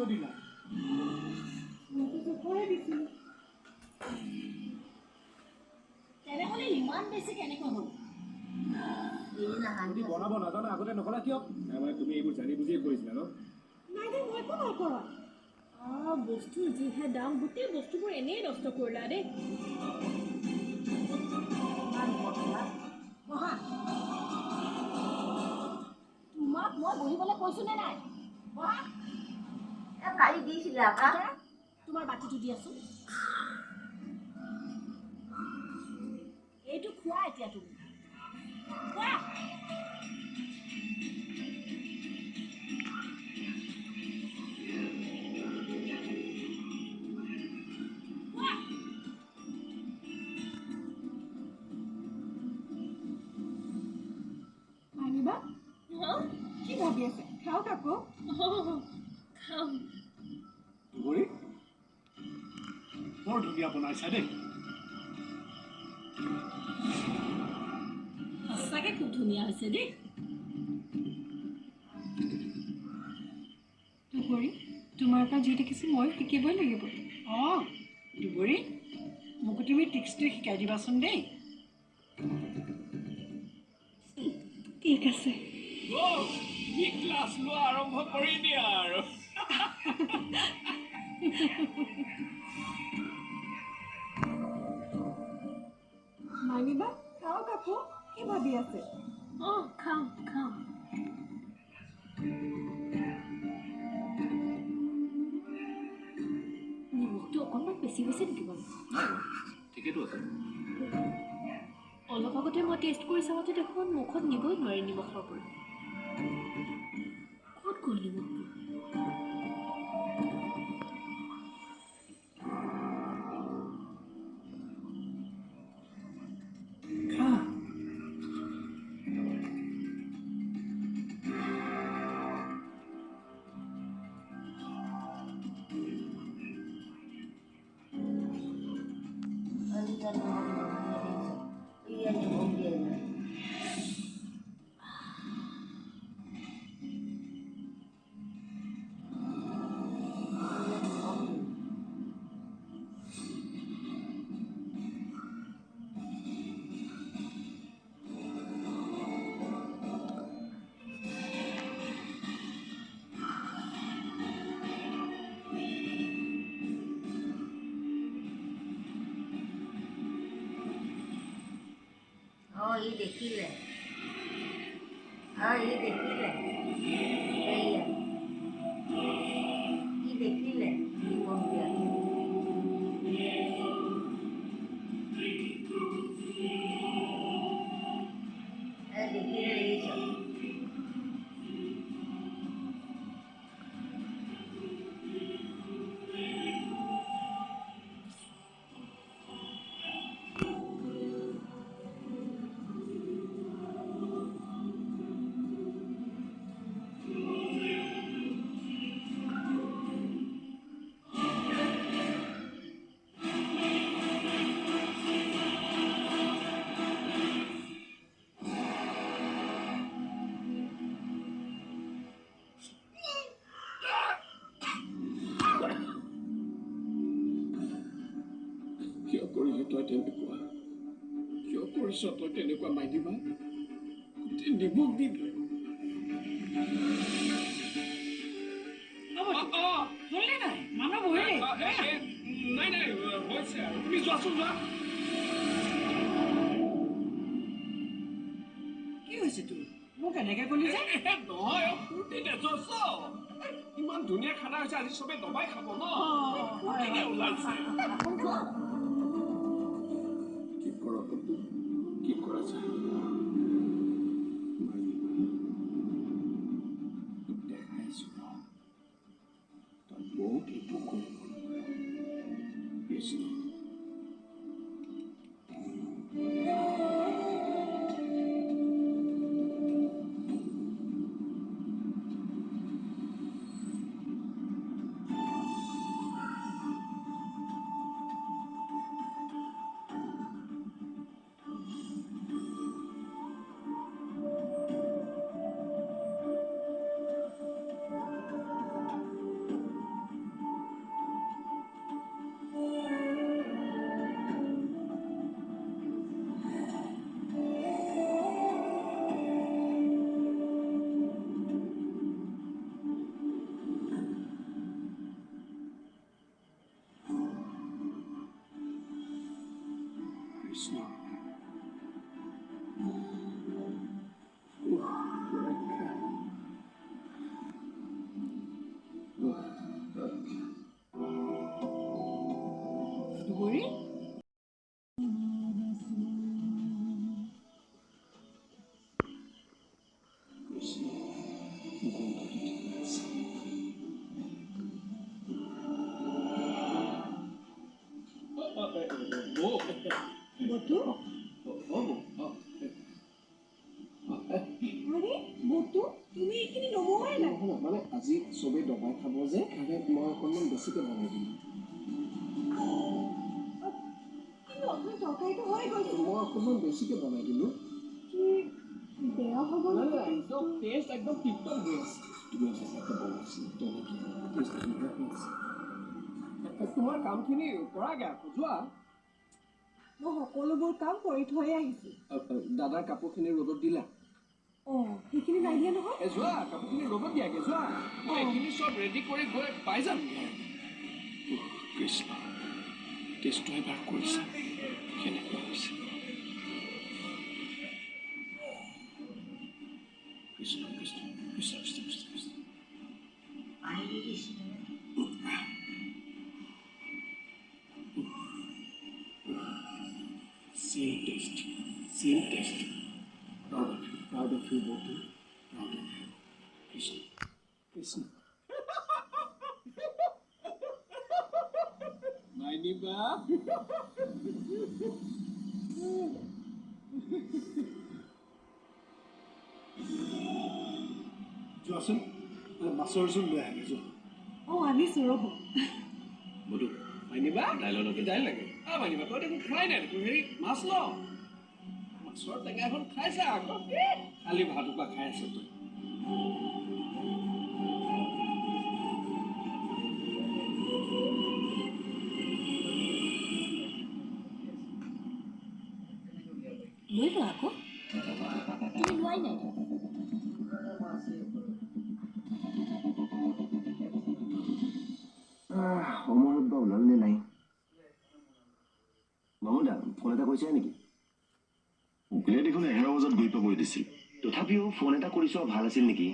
কিয় দিলা মইতো জোখৰে দিছিলোঁ তেনেহ'লে ইমান বেছি কেনেকৈ হ'ল তুমি বনাব নাজানা আগতে নকলা কিয় মানে তুমি এইবোৰ জানি বুজিয়ে কৰিছিলা ন নাই নাই মই একো নাই কৰা বস্তুৰ যিহে দাম গোটেই বস্তুবোৰ এনেই নষ্ট কৰিলা দেই বহা তোমাক মই বহিবলৈ কৈছোঁ নে নাই বহা কালি দিছিলে আকা তোমাৰ বাতিটো দিয়াচোন এইটো খোৱা এতিয়া তুমি খোৱা আনিবা কি ভাবি আছে খাওক আকৌ খাম গৌৰী বৰ ধুনীয়া বনাইছা দেই সঁচাকৈ খুব ধুনীয়া হৈছে দেই দুবৰী তোমাৰ পৰা যি দেখিছোঁ মই শিকিবই লাগিব অঁ দুবৰী মোকো তুমি টিক্সটো শিকাই দিবাচোন দেই ঠিক আছে ক্লাছ লোৱা আৰম্ভ কৰি দিয়া আৰু মানিবা খাওক আকৌ কি ভাবি আছে অঁ খাম খাম নিমখটো অকণমান বেছি হৈছে নেকি বাৰু ঠিকেইতো আছে অলপ আগতে মই টেষ্ট কৰি চাওঁতে দেখোন মুখত নিবই নোৱাৰি নিমখৰ পৰা ক'ত গ'ল নিমখটো ই দেখিলে ই দেখিলে এইয়া ই দেখিলে নিমখ দিয়া দেখিলে দেখিছ তই তেনেকুৱা কিয় কৰিছ তই তেনেকুৱা মাইদিবা নিমখ দি দিলে হ'লনে নাই মানুহ বহিলে নাই নাই হৈছে আৰু তুমি যোৱাচোন যোৱা কি হৈছে তোৰ মোক এনেকৈ ক'লি যে নহয় ফূৰ্তিতে যছ ইমান ধুনীয়া খানা হৈছে আজি চবে দবাই খাব ন ফূৰ্তিতে ওলাইছে কি কৰা যায় দেখাইছো ন তই বহুত এইটো কৰিব বেছি বতু আৰে বতু তুমি এইখিনি নবহাই নাই মানে আজি চবেই দবাই খাব যে সেইকাৰণে মই অকণমান বেছিকৈ বনাই দিলোঁ কিন্তু আপোনাৰ তৰকাৰীটো হৈ গৈছে মই অকণমান বেছিকৈ বনাই দিলোঁ কি বেয়া হ'ব নাই নেকি? নাই একদম টেষ্ট একদম টিপটপ হৈ আছে তুমি সঁচাকৈ বনাইছিলা তোমাৰ কামখিনি কৰাগৈ আকৌ যোৱা মই সকলোবোৰ কাম কৰি থৈ আহিছোঁ দাদাৰ কাপোৰখিনি ৰ'দত দিলা অঁ সেইখিনি নাই দিয়া নহয় যোৱা কাপোৰখিনি ৰ'দত দিয়াগৈ যোৱা মই এইখিনি চব ৰেডি কৰি গৈ পাই যামগৈ কৃষ্ণ টেষ্টটো এবাৰ কৰিছা কেনেকুৱা হৈছে কৃষ্ণ কৃষ্ণ কৃষ্ণ কৃষ্ণ কৃষ্ণ কৃষ্ণ পানী দি দিছোঁ Same taste. Same taste. Proud of you, Botu. Proud of you. Krishna. Krishna. Mainiba. যোৱাচোন মাছৰ জোল লৈ আহে যোৱা অঁ আনিছোঁ ৰ'ব বধু মাইনিবা দাইললৈকে দাইল লাগে মাইনিবা তই দেখোন খাই নাই দেখোন হেৰি মাছ ল মাছৰ টেঙা এখন খাইছা আকৌ খালি ভাতোপা খাই আছ তই লৈ লোৱা আকৌ তুমি লোৱাই নাই সময়ত বা ওলাল নে নাই মামুদা ফোন এটা কৰিছে নেকি উকিলে দেখোন 11 বজাত গৈ পাবই দিছিল তথাপিও ফোন এটা কৰি চোৱা ভাল আছিল নেকি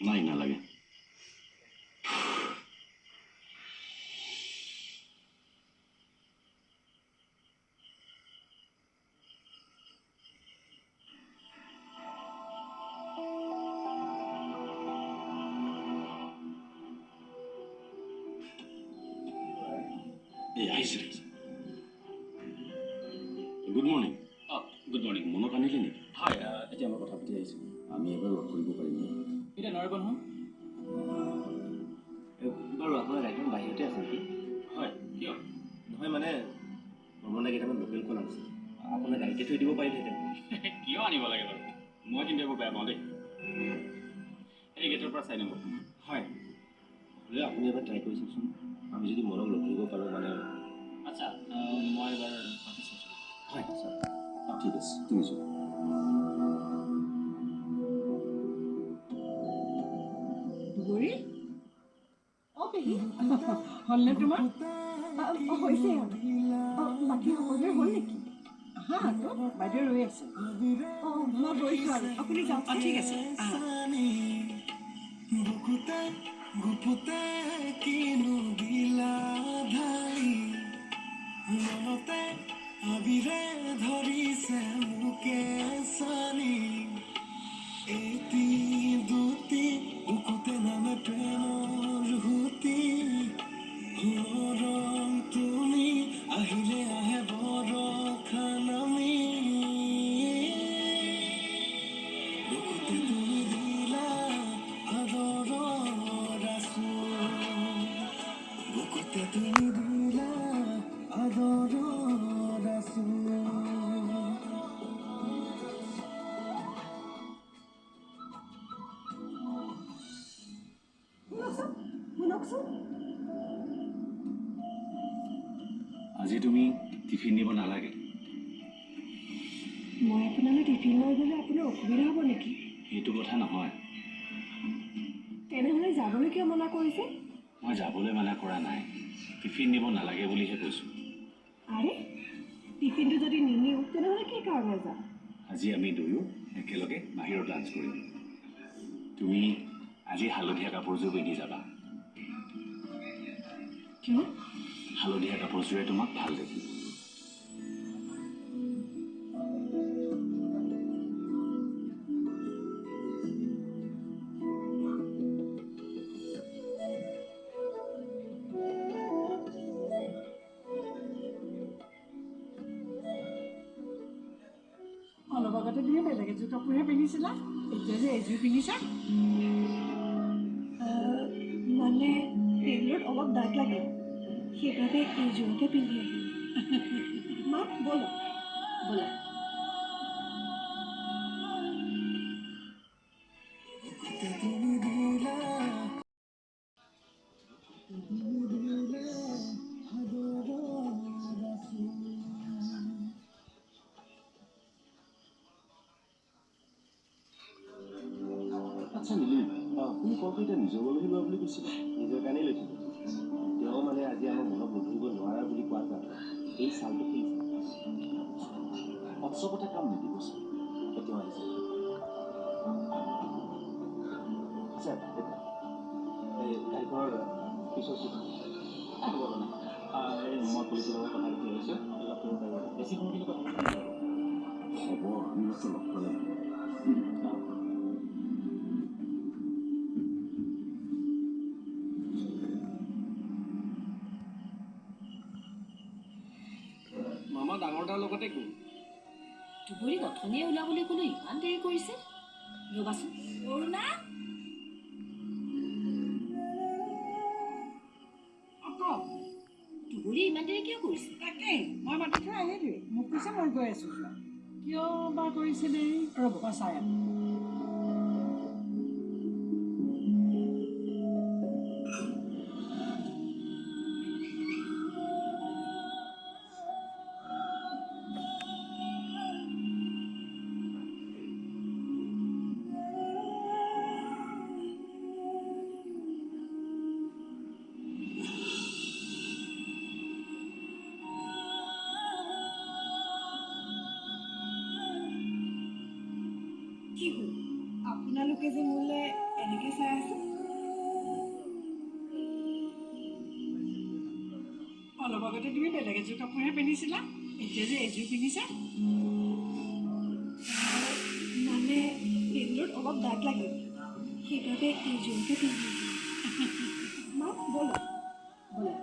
নাই নালাগে গুড মৰ্ণিং গুড মৰ্ণিং মনক আনিলে নেকি হয় এতিয়া মই কথা পাতি আহিছোঁ আমি এবাৰ লগ কৰিব পাৰিম এতিয়া নোৱাৰিব নহয় বাৰু আপোনাৰ গাড়ীখন বাহিৰতে আছে নেকি হয় কিয় নহয় মানে ভ্ৰমণে কেইটামান লোকেল কল আছে আপোনাৰ গাড়ীতে থৈ দিব পাৰিলেহেঁতেন কিয় আনিব লাগে বাৰু মই কিন্তু একো বেয়া পাওঁ দেই এই গেটৰ পৰা চাই নিব হয় হ'লেও আপুনি এবাৰ ট্ৰাই কৰি চাওকচোন আমি যদি মনক লগ কৰিব পাৰোঁ মানে আচ্ছা মই এবাৰ পাতি চাইছোঁ হয় ছাৰ ঠিক আছে তুমি যোৱা দুবৰী অঁ পেহী হ'লনে তোমাৰ হৈছে বাকী সকলোৰে হ'ল নেকি হা আকৌ বাইদেউ ৰৈ আছে অঁ মই গৈছোঁ আৰু আপুনি যাওক অঁ ঠিক আছে বুকুতে গুপুতে কিনো দিলা ঢালি মনতে আবিৰে ধৰিছে মোকে চানি এটি দুটি বুকুতে নামে প্ৰেমৰ হুতি ৰং তুমি আহিলে আহে বৰষা নামি বুকুতে তুমি দিলা আদৰৰ আঁচোৰ বুকুতে তুমি দিলা আদৰৰ আঁচোৰ শুনকচোন আজি তুমি টিফিন নিব নালাগে মই আপোনালৈ টিফিন লৈ গ'লে আপোনাৰ অসুবিধা হ'ব নেকি সেইটো কথা নহয় তেনেহ'লে যাবলৈ কিয় মনা কৰিছে মই যাবলৈ মানা কৰা নাই টিফিন নিব নালাগে বুলিহে কৈছোঁ আৰে টিফিনটো যদি নিনিওঁ তেনেহ'লে কি কাৰণে যাম আজি আমি দুয়ো একেলগে বাহিৰত লাঞ্চ কৰিম তুমি আজি হালধীয়া কাপোৰযোৰ পিন্ধি যাবা কিয় হালধীয়া কাপোৰযোৰে তোমাক ভাল দেখিব অলপ আগতে তুমি বেলেগ এযোৰ কাপোৰহে পিন্ধিছিলা এতিয়া যে এযোৰ পিন্ধিছা মানে টেইলত অলপ দাগ লাগে সেইবাবে এইযোৰকে পিন্ধি আহিলোঁ মা ব'লক বোলা তুমি দিলা আদৰৰ আঁচল। আচ্ছা নীলিম আপুনি কলটো এতিয়া নিজৰ বাবেহে লোৱা বুলি কৈছিলে নিজৰ কাৰণেই লৈছিলোঁ তেওঁ মানে আজি আমাৰ মনত বদলিব নোৱাৰা বুলি কোৱাৰ কাৰণে এই চালটো খেলিছে অৎসৱতে কাম নিদিব তেওঁ আহিছে আচ্ছা এই গাড়ীখনৰ পিছৰ চিট মই পুলিচৰ লগত কথা পাতি আহিছোঁ অলপ কৰিব পাৰিব বেছি সময় কিন্তু কথা পাতিব হ'ব আমি মাত্ৰ লগ পালে মামা ডাঙৰটাৰ লগতে গ'ল দুবৰি গঠনিয়ে ওলাবলৈ ক'লো ইমান দেৰি কৰিছে ৰ'বাচোন অৰুণা অকল দুবৰি ইমান দেৰি কিয় কৰিছে তাকেই মই মাতি থৈ আহিলোৱে মোক কৈছে মই গৈ আছোঁ কিয় বা কৰিছে দেই ৰ'ব মই চাই আহোঁ কি হ'ল আপোনালোকে যে মোলৈ এনেকৈ চাই আছে অলপ আগতে তুমি বেলেগ এযোৰ কাপোৰহে পিন্ধিছিলা এতিয়া যে এযোৰ পিন্ধিছা মানে টেইলত অলপ দাগ লাগে সেইবাবে এইযোৰকে পিন্ধি আহিলোঁ মা ব'লক বোলা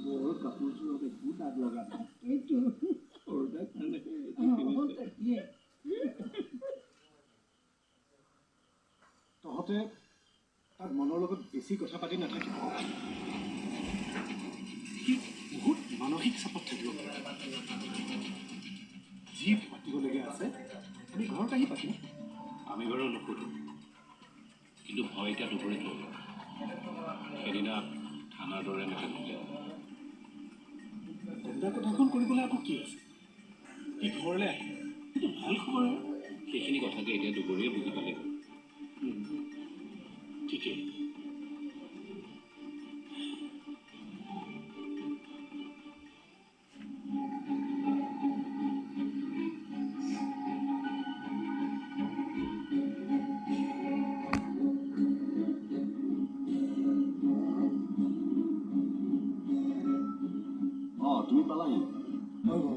মোৰ কাপোৰযোৰত একো দাগ লগা নাই এইটো সৰুদাৰ কাৰণে তহঁতে তাক মনৰ লগত বেছি কথা পাতি নাথাকিব সি বহুত মানসিক চাপত থাকিব পাৰে যি পাতিবলগীয়া আছে আমি ঘৰত আহি পাতিম আমি বাৰু নুসুধো কিন্তু ভয় এতিয়া দুবৰিত ল'ব সেইদিনা থানাৰ দৰে নাথাকিলে তেন্তে কথাখন কৰিবলৈ আকৌ কি আছে সি ঘৰলৈ আহে সেইটো ভাল খবৰ আৰু সেইখিনি কথাকে এতিয়া দুবৰিয়ে বুজি পালে ঠিকেই তুমি পালাহি হয় বাবু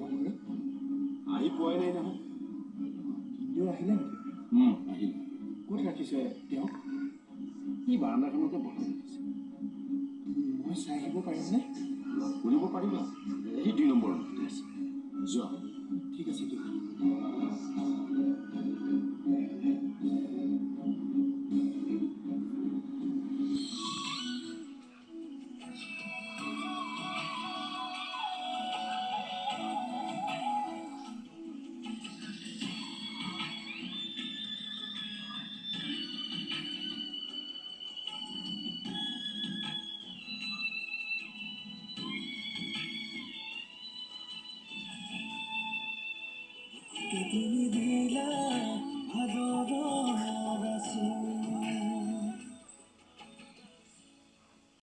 আহি পোৱাই নাই নহয় ভিডিঅ' আহিলে নেকি আহিল ক'ত ৰাখিছে তেওঁক সি বাৰাণ্ডাখনতে বহাই ৰাখিছে মই চাই আহিব পাৰিমনে কৰিব পাৰিবা সি 2 নম্বৰ ৰুমতে আছে যোৱা ঠিক আছে দিয়ক তুমি দিলা আদৰৰ